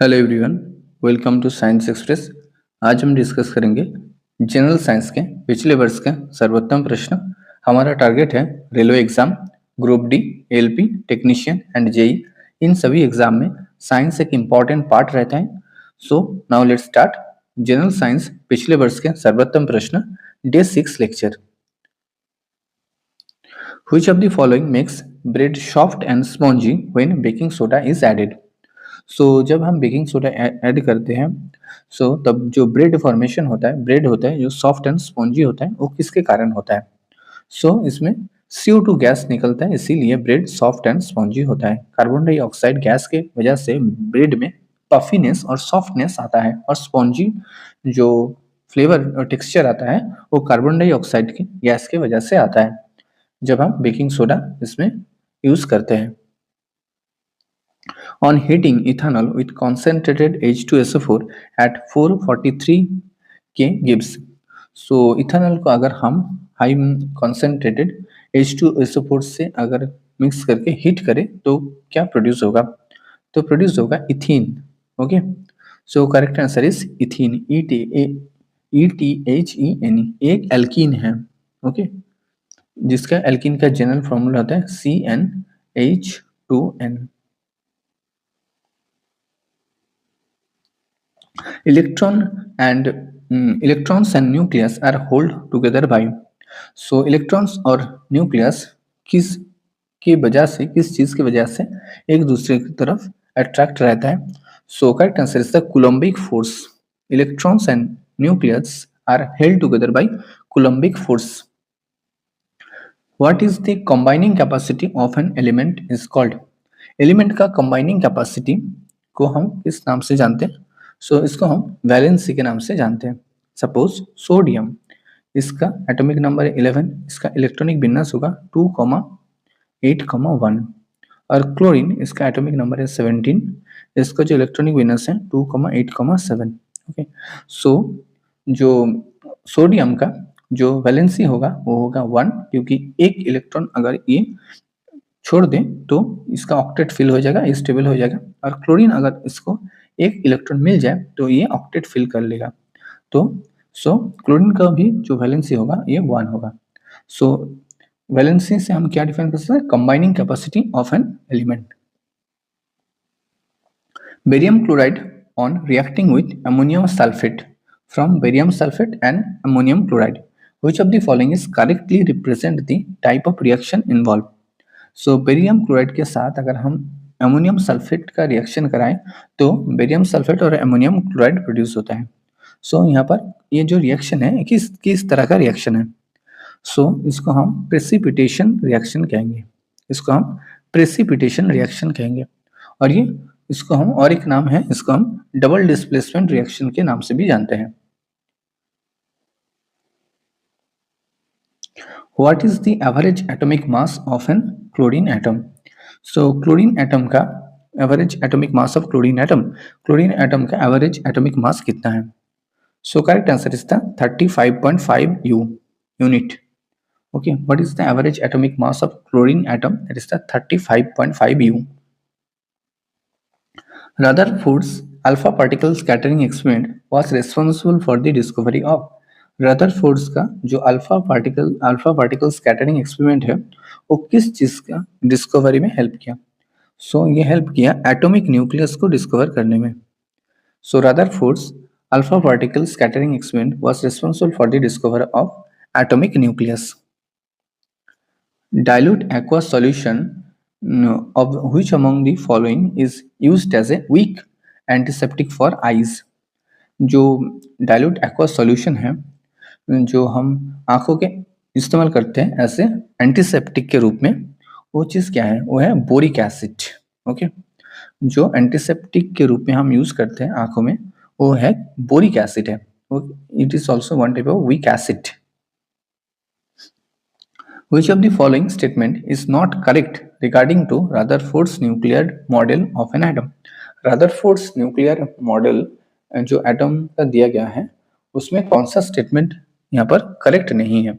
Hello everyone, welcome to science express. आज हम discuss करेंगे जनरल साइंस के पिछले वर्ष के सर्वोत्तम प्रश्न। हमारा टारगेट है railway exam, group D, LP, technician and JE. इन सभी एग्जाम में साइंस एक इम्पॉर्टेंट पार्ट रहता है। So now let's start general science पिछले वर्ष के सर्वोत्तम प्रश्न, day 6 lecture. Which of the following makes bread soft and spongy when baking soda is added? जब हम बेकिंग सोडा ऐड करते हैं तब जो ब्रेड फॉर्मेशन होता है, ब्रेड होता है जो सॉफ्ट एंड स्पॉन्जी होता है, वो किसके कारण होता है? इसमें CO2 गैस निकलता है, इसीलिए ब्रेड सॉफ्ट एंड स्पॉन्जी होता है। कार्बन डाइऑक्साइड गैस के वजह से ब्रेड में पफीनेस और सॉफ्टनेस आता है, और स्पॉन्जी जो फ्लेवर और टेक्सचर आता है वो कार्बन डाइऑक्साइड की गैस के वजह से आता है जब हम बेकिंग सोडा इसमें यूज करते हैं। On heating ethanol with concentrated H2SO4 at 443 K gives. Ethanol को अगर हम हाई कॉन्सेंट्रेटेड H2SO4 से अगर मिक्स करके हीट करें तो क्या प्रोड्यूस होगा? तो प्रोड्यूस होगा ethene. Okay, correct answer is ethene. ETHENE एक एल्कीन है। ओके, जिसका एल्कीन का जनरल फॉर्मूला होता है CnH2n। Electrons and nucleus are held together by. Electrons और न्यूक्लियस किस की वजह से, किस चीज की वजह से एक दूसरे की तरफ अट्रैक्ट रहता है? Correct answer is the coulombic force. Electrons and nucleus are held together by coulombic force. What is the combining capacity of an element is called? Element का कंबाइनिंग कैपेसिटी को हम किस नाम से जानते हैं? इसको हम वैलेंसी के नाम से जानते हैं। सपोज सोडियम, इसका एटॉमिक नंबर 11, इसका इलेक्ट्रॉनिक विन्यास होगा 2,8,1, और क्लोरीन, इसका एटॉमिक नंबर है 17, इसका जो इलेक्ट्रॉनिक विन्यास है 2,8,7। ओके, जो सोडियम का जो वैलेंसी होगा वो होगा 1, क्योंकि एक इलेक्ट्रॉन अगर ये छोड़ दें तो इसका ऑक्टेट फिल हो जाएगा, स्टेबल हो जाएगा, और क्लोरीन अगर इसको एक इलेक्ट्रॉन मिल जाए तो ये ऑक्टेट फिल कर लेगा। क्लोरीन का भी जो वैलेंसी होगा ये 1 होगा। वैलेंसी से हम क्या डिफाइन कर सकते हैं? Combining capacity of an element. Barium chloride on reacting with ammonium sulphate, from barium sulphate and ammonium chloride, which of the following is correctly represent the type of reaction involved? Barium chloride के साथ अगर हम ammonium sulphate का reaction कराएं तो barium sulphate और ammonium chloride produce होता है। यहाँ पर ये जो रिएक्शन है किस किस तरह का रिएक्शन है? इसको हम प्रेसिपिटेशन रिएक्शन कहेंगे। इसको हम प्रेसिपिटेशन रिएक्शन कहेंगे, और ये इसको हम और एक नाम है, इसको हम डबल डिस्प्लेसमेंट रिएक्शन के नाम से भी जानते हैं। What is the average atomic mass of an chlorine atom? Chlorine atom का average atomic mass of chlorine atom का एवरेज एटॉमिक मास कितना है? Correct answer is the 35.5 unit. Okay, what is the average atomic mass of chlorine atom? That is the 35.5 U। Rutherford's alpha particle scattering experiment was responsible for the discovery of। Rutherford's का जो alpha particle scattering experiment है वो किस चीज का discovery में help किया? ये हेल्प किया एटॉमिक न्यूक्लियस को डिस्कवर करने में। Rutherford's alpha particle scattering experiment was responsible for the discovery of atomic nucleus. Dilute aqua solution of which among the following is used as a weak antiseptic for eyes? जो dilute aqua solution है जो हम आंखों के इस्तेमाल करते हैं ऐसे एंटीसेप्टिक के रूप में, वो चीज़ क्या है? वो है बोरिक एसिड। ओके, जो एंटीसेप्टिक के रूप में हम यूज करते हैं आंखों में वो है बोरिक एसिड है। It is also one type of weak acid. Which of the following statement is not correct regarding to Rutherford's nuclear model of an atom? Rutherford's nuclear model जो एटम का दिया गया है उसमें कौन सा स्टेटमेंट यहाँ पर करेक्ट नहीं है?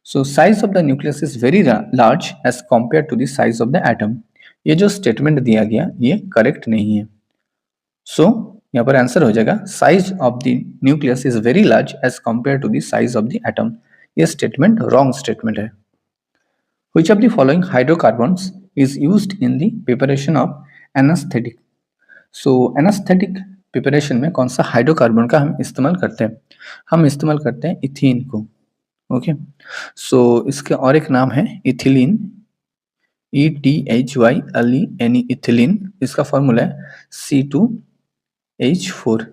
Size of the nucleus is very large as compare to the size of the atom. ये जो स्टेटमेंट दिया गया ये करेक्ट नहीं है। सो यहाँ पर आंसर हो जाएगा size of the nucleus is very large as compare to the size of the atom. ये स्टेटमेंट रॉन्ग स्टेटमेंट है। Which of the following hydrocarbons is used in the preparation of anesthetic? So anesthetic preparation में कौन सा hydrocarbon का हम इस्तेमाल करते हैं? हम इस्तेमाल करते हैं इथीन को। ओके, सो इसके और एक नाम है इथिलीन, ETHYLENE, इथिलीन। इसका फॉर्मूला है C2H4।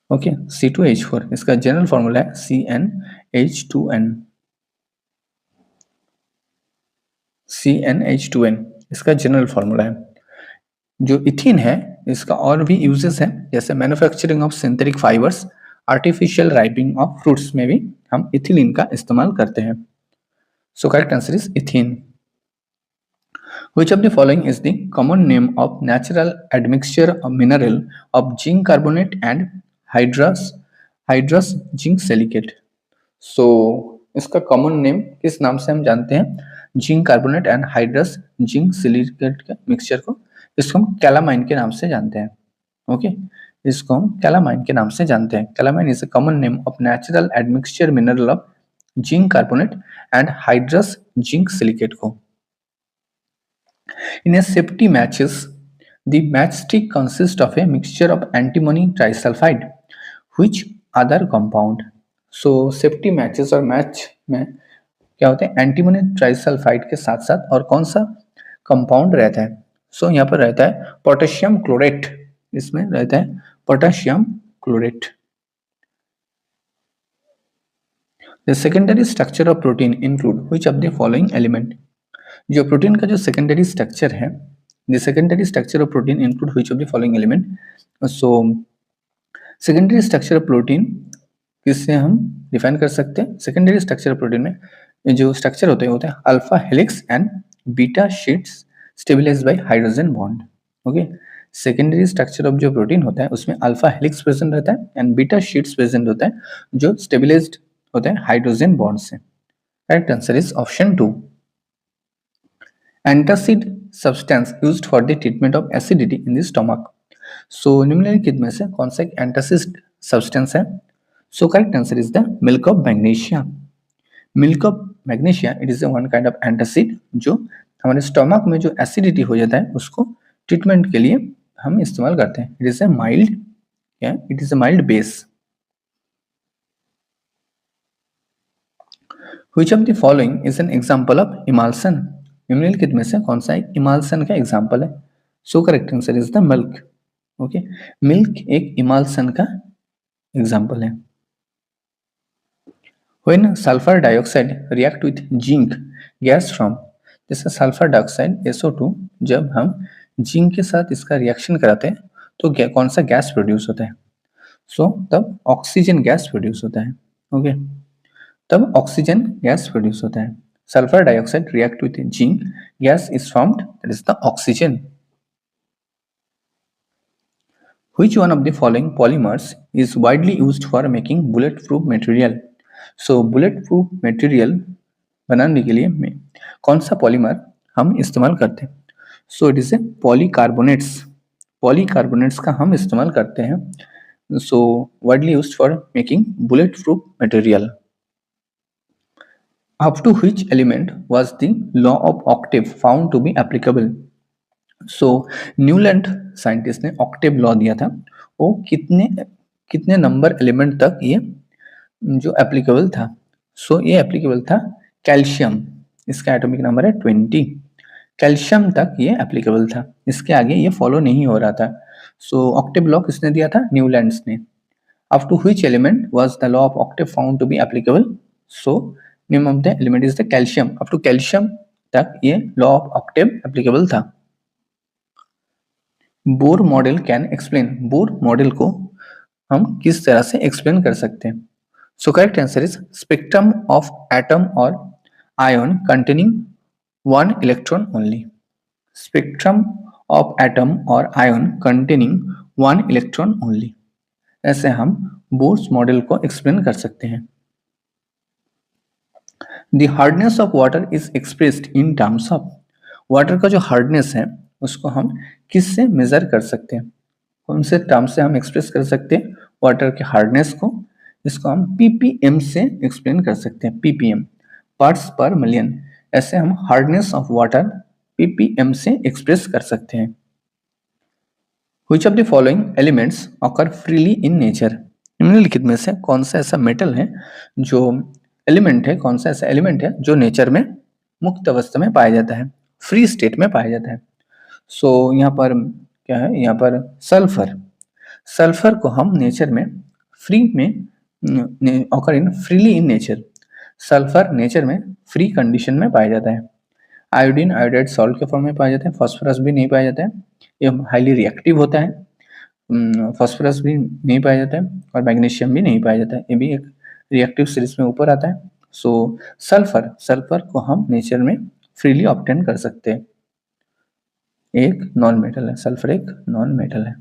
ओके, C2H4 इसका जनरल फॉर्मूला है CnH2n। CnH2n इसका जनरल फॉर्मूला है। जो इथिन है इसका और भी यूजेस है, जैसे manufacturing of synthetic fibres, artificial ripening of fruits में भी हम इथिलीन का इस्तेमाल करते हैं। So correct answer is इथिन। Which of the following is the common name of natural admixture of mineral of zinc carbonate and hydrous zinc silicate? So इसका common name किस नाम से हम जानते हैं? Zinc carbonate and hydrous zinc silicate के mixture को, इसको हम कैलामाइन के नाम से जानते हैं। ओके, इसको हम कैलामाइन के नाम से जानते हैं। Calamine is a common name of natural admixture mineral of zinc carbonate and hydrous zinc silicate को। In a safety matches, the matchstick consists of a mixture of antimony trisulfide. Which other compound? So safety matches और match में क्या होते हैं? Antimony trisulphide के साथ साथ और कौन सा कंपाउंड रहता है? सो यहाँ पर रहता है पोटेशियम क्लोरेट। इसमें रहता है potassium chlorate. The secondary structure of protein include which of the following element? जो प्रोटीन का जो सेकेंडरी स्ट्रक्चर है, the secondary structure of protein include which of the following element? So secondary structure of protein किससे हम define कर सकते हैं? Secondary structure of protein में जो स्ट्रक्चर होते हैं alpha helix and beta sheets stabilized by hydrogen bond. Okay, secondary structure of जो प्रोटीन होता है उसमें अल्फा हेलिक्स प्रेजेंट रहता है एंड बीटा शीट्स प्रेजेंट होता है जो स्टेबलाइज्ड होते हैं हाइड्रोजन बॉन्ड से। Correct answer is option 2। Antacid substance used for the treatment of acidity in the stomach. So निम्नलिखित में से कौन सा एक एंटासिड सब्सटेंस है? So correct answer is the milk of magnesia. Milk of magnesia it is one kind of antacid जो हमारे stomach में जो एसिडिटी हो जाता है उसको ट्रीटमेंट के लिए हम इस्तेमाल करते हैं। It is a mild base. Which of the following is an example of emulsion? निम्नलिखित में से कौन सा एक इमल्सन का एग्जाम्पल है? So correct answer is the milk. Okay, milk एक इमल्सन का एग्जाम्पल है। When sulfur dioxide react with zinc gas from, जैसे सल्फर डाइऑक्साइड SO2 जब हम जिंक के साथ इसका रिएक्शन कराते हैं तो कौन सा गैस प्रोड्यूस होता है? सो तब ऑक्सीजन गैस प्रोड्यूस होता है। ओके, तब ऑक्सीजन गैस प्रोड्यूस होता है। Sulphur dioxide react with zinc gas is formed, that is the oxygen. Which one of the following polymers is widely used for making bulletproof material? So bulletproof material बनाने के लिए कौन सा polymer हम इस्तेमाल करते हैं? So it is a पॉलीकार्बोनेट्स। पॉलीकार्बोनेट्स का हम इस्तेमाल करते हैं। सो widely used for making bullet proof material. Up to which element was the law of octave found to be applicable? So Newland scientist ने ऑक्टेव लॉ दिया था, वो कितने नंबर एलिमेंट तक ये जो एप्लीकेबल था? सो ये एप्लीकेबल था कैल्शियम, इसका एटॉमिक नंबर है 20। कैल्शियम तक ये एप्लीकेबल था, इसके आगे ये फॉलो नहीं हो रहा था। सो ऑक्टेव लॉ किसने दिया था? न्यूलैंड्स ने। Up to which element was the law of octave found to be applicable? So name of the element is the calcium. Up to calcium तक ये law of octave applicable था। Bohr model can explain, Bohr model को हम किस तरह से explain कर सकते हैं? So correct answer is spectrum of atom और ion containing one electron only. Spectrum of atom और ion containing one electron only, ऐसे हम बोर्स मॉडल को एक्सप्लेन कर सकते हैं। The hardness of water is expressed in terms of, water का जो हार्डनेस है उसको हम किस से मेजर कर सकते हैं, कौन से टर्म से हम एक्सप्रेस कर सकते हैं वाटर के हार्डनेस को, इसको हम ppm से एक्सप्लेन कर सकते हैं, ppm पार्ट्स पर मिलियन। ऐसे हम हार्डनेस ऑफ वाटर ppm से एक्सप्रेस कर सकते हैं। Which of the following elements occur freely in nature? निम्नलिखित में से कौन सा ऐसा मेटल है जो एलिमेंट है, कौन सा ऐसा एलिमेंट है जो नेचर में मुक्त अवस्था में पाया जाता है, फ्री स्टेट में पाया जाता है। यहाँ पर क्या है, यहाँ पर सल्फर, सल्फर को हम नेचर में फ्री में occur in freely in nature, sulphur nature में फ्री कंडीशन में पाया जाता है। आयोडीन आयोडाइड सॉल्ट के फॉर्म में पाया जाता है, फास्फोरस भी नहीं पाया जाता है, ये हाईली रिएक्टिव होता है, फास्फोरस भी नहीं पाया जाता है और मैग्नीशियम भी नहीं पाया जाता है, ये भी एक रिएक्टिव सीरीज में ऊपर आता है। सल्फर, सल्फर को हम नेचर में फ्रीली ऑब्टेन कर सकते हैं, एक नॉन मेटल है, सल्फर एक नॉन मेटल है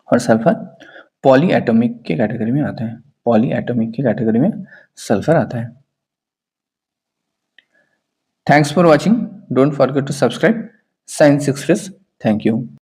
और सल्फर पॉली एटॉमिक के कैटेगरी में आता है, पॉली एटॉमिक की कैटेगरी में सल्फर आता है। Thanks for watching, don't forget to subscribe science express. Thank you.